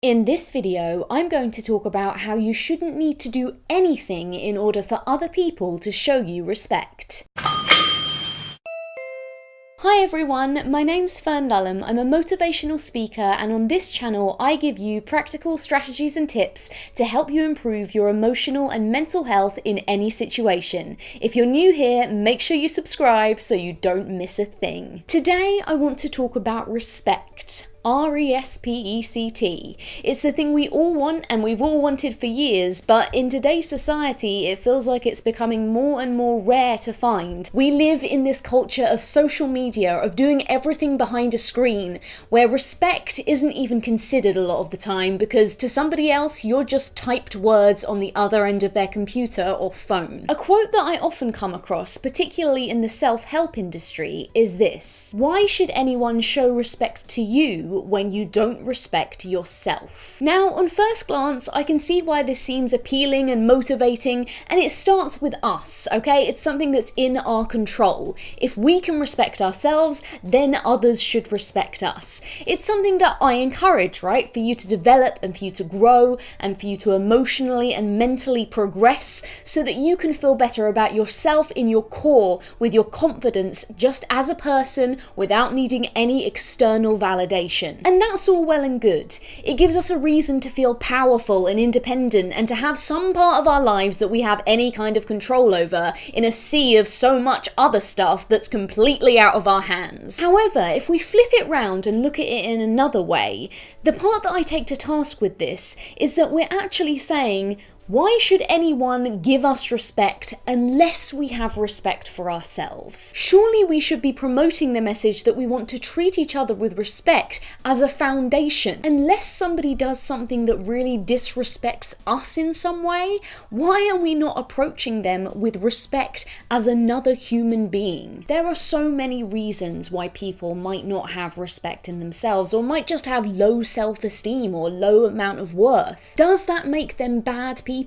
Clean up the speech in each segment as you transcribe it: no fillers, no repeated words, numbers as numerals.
In this video, I'm going to talk about how you shouldn't need to do anything in order for other people to show you respect. Hi everyone, my name's Fern Lulham. I'm a motivational speaker, and on this channel I give you practical strategies and tips to help you improve your emotional and mental health in any situation. If you're new here, make sure you subscribe so you don't miss a thing. Today I want to talk about respect. R-E-S-P-E-C-T. It's the thing we all want and we've all wanted for years, but in today's society it feels like it's becoming more and more rare to find. We live in this culture of social media, of doing everything behind a screen, where respect isn't even considered a lot of the time because to somebody else you're just typed words on the other end of their computer or phone. A quote that I often come across, particularly in the self-help industry, is this: "Why should anyone show respect to you when you don't respect yourself?" Now, on first glance, I can see why this seems appealing and motivating, and it starts with us, okay? It's something that's in our control. If we can respect ourselves, then others should respect us. It's something that I encourage, right? For you to develop and for you to grow and for you to emotionally and mentally progress so that you can feel better about yourself in your core with your confidence just as a person without needing any external validation. And that's all well and good. It gives us a reason to feel powerful and independent and to have some part of our lives that we have any kind of control over in a sea of so much other stuff that's completely out of our hands. However, if we flip it round and look at it in another way, the part that I take to task with this is that we're actually saying, why should anyone give us respect unless we have respect for ourselves? Surely we should be promoting the message that we want to treat each other with respect as a foundation. Unless somebody does something that really disrespects us in some way, why are we not approaching them with respect as another human being? There are so many reasons why people might not have respect in themselves or might just have low self-esteem or low amount of worth. Does that make them bad people?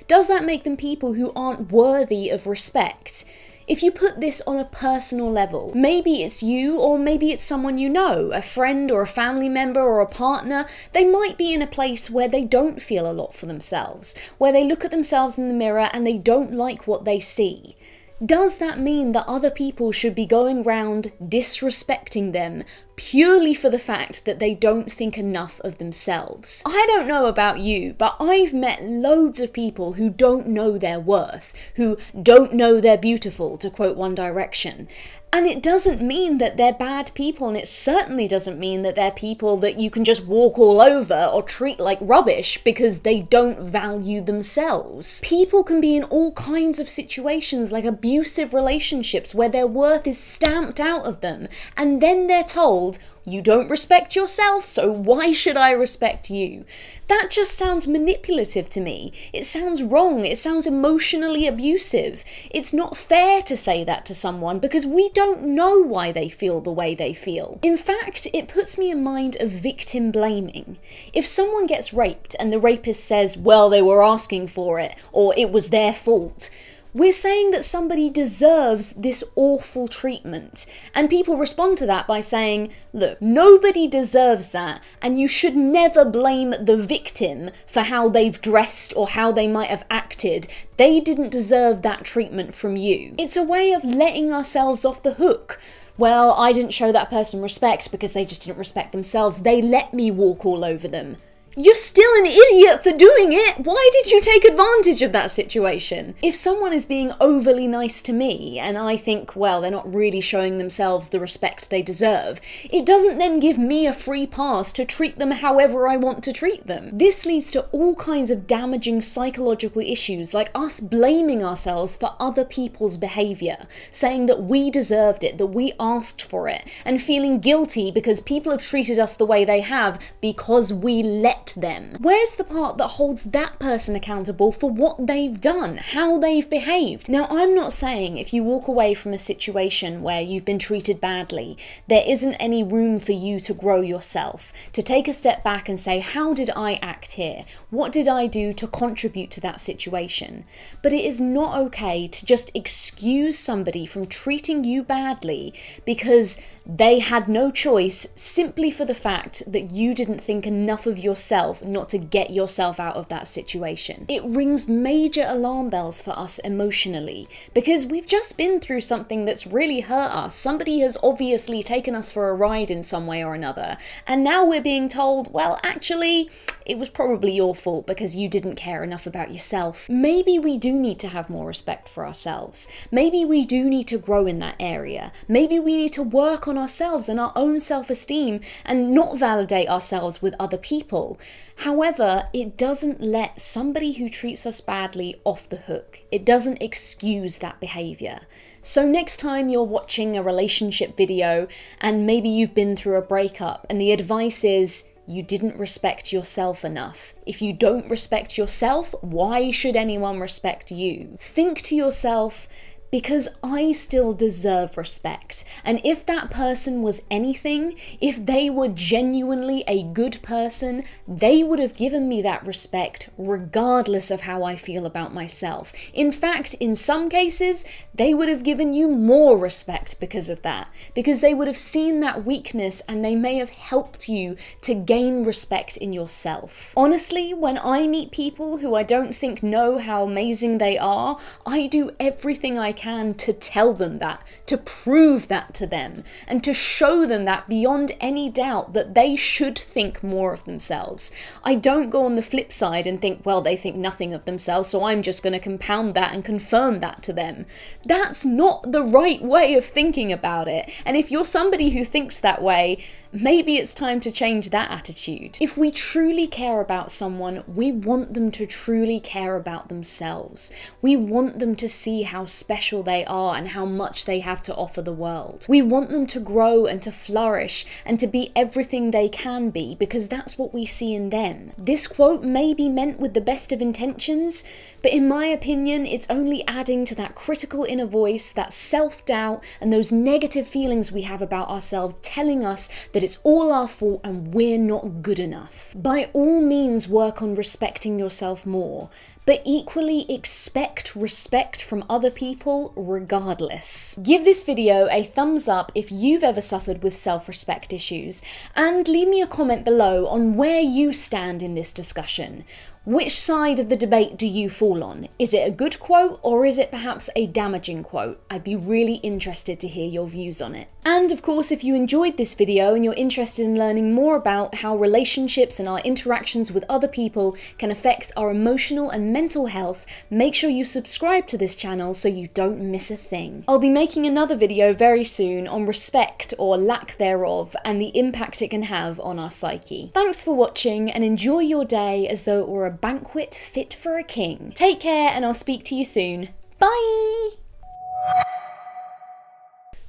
Does that make them people who aren't worthy of respect? If you put this on a personal level, maybe it's you or maybe it's someone you know, a friend or a family member or a partner. They might be in a place where they don't feel a lot for themselves, where they look at themselves in the mirror and they don't like what they see. Does that mean that other people should be going round disrespecting them purely for the fact that they don't think enough of themselves? I don't know about you, but I've met loads of people who don't know their worth, who don't know they're beautiful, to quote One Direction. And it doesn't mean that they're bad people, and it certainly doesn't mean that they're people that you can just walk all over or treat like rubbish because they don't value themselves. People can be in all kinds of situations, like abusive relationships, where their worth is stamped out of them, and then they're told, "You don't respect yourself, so why should I respect you?" That just sounds manipulative to me. It sounds wrong. It sounds emotionally abusive. It's not fair to say that to someone because we don't know why they feel the way they feel. In fact, it puts me in mind of victim blaming. If someone gets raped and the rapist says, well, they were asking for it, or it was their fault, we're saying that somebody deserves this awful treatment. And people respond to that by saying, look, nobody deserves that, and you should never blame the victim for how they've dressed or how they might have acted. They didn't deserve that treatment from you. It's a way of letting ourselves off the hook. Well, I didn't show that person respect because they just didn't respect themselves. They let me walk all over them. You're still an idiot for doing it! Why did you take advantage of that situation? If someone is being overly nice to me and I think, well, they're not really showing themselves the respect they deserve, it doesn't then give me a free pass to treat them however I want to treat them. This leads to all kinds of damaging psychological issues, like us blaming ourselves for other people's behaviour, saying that we deserved it, that we asked for it, and feeling guilty because people have treated us the way they have because we let them. Where's the part that holds that person accountable for what they've done, how they've behaved? Now, I'm not saying if you walk away from a situation where you've been treated badly, there isn't any room for you to grow yourself, to take a step back and say, how did I act here? What did I do to contribute to that situation? But it is not okay to just excuse somebody from treating you badly because They had no choice simply for the fact that you didn't think enough of yourself not to get yourself out of that situation. It rings major alarm bells for us emotionally because we've just been through something that's really hurt us. Somebody has obviously taken us for a ride in some way or another, and now we're being told, well, actually, it was probably your fault because you didn't care enough about yourself. Maybe we do need to have more respect for ourselves. Maybe we do need to grow in that area. Maybe we need to work on ourselves and our own self-esteem and not validate ourselves with other people. However, it doesn't let somebody who treats us badly off the hook. It doesn't excuse that behaviour. So next time you're watching a relationship video and maybe you've been through a breakup and the advice is, you didn't respect yourself enough. If you don't respect yourself, why should anyone respect you? Think to yourself, because I still deserve respect. And if that person was anything, if they were genuinely a good person, they would have given me that respect regardless of how I feel about myself. In fact, in some cases, they would have given you more respect because of that, because they would have seen that weakness and they may have helped you to gain respect in yourself. Honestly, when I meet people who I don't think know how amazing they are, I do everything I can to tell them that, to prove that to them, and to show them that beyond any doubt that they should think more of themselves. I don't go on the flip side and think, well, they think nothing of themselves, so I'm just going to compound that and confirm that to them. That's not the right way of thinking about it. And if you're somebody who thinks that way, maybe it's time to change that attitude. If we truly care about someone, we want them to truly care about themselves. We want them to see how special they are and how much they have to offer the world. We want them to grow and to flourish and to be everything they can be because that's what we see in them. This quote may be meant with the best of intentions, but in my opinion, it's only adding to that critical inner voice, that self-doubt, and those negative feelings we have about ourselves telling us that it's all our fault and we're not good enough. By all means, work on respecting yourself more, but equally expect respect from other people regardless. Give this video a thumbs up if you've ever suffered with self-respect issues, and leave me a comment below on where you stand in this discussion. Which side of the debate do you fall on? Is it a good quote or is it perhaps a damaging quote? I'd be really interested to hear your views on it. And of course, if you enjoyed this video and you're interested in learning more about how relationships and our interactions with other people can affect our emotional and mental health, make sure you subscribe to this channel so you don't miss a thing. I'll be making another video very soon on respect or lack thereof and the impact it can have on our psyche. Thanks for watching and enjoy your day as though it were a banquet fit for a king. Take care and I'll speak to you soon. Bye!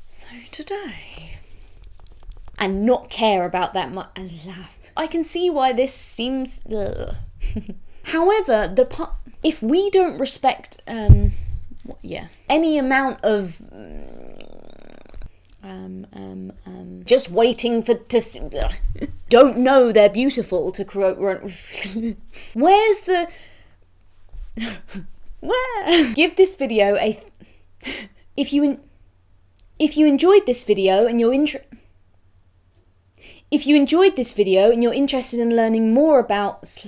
So today... and not care about that much... I can see why this seems... However, if we don't respect... any amount of... just waiting for don't know they're beautiful, to quote where's the where? Give this video a if you enjoyed this video and you're interested in learning more about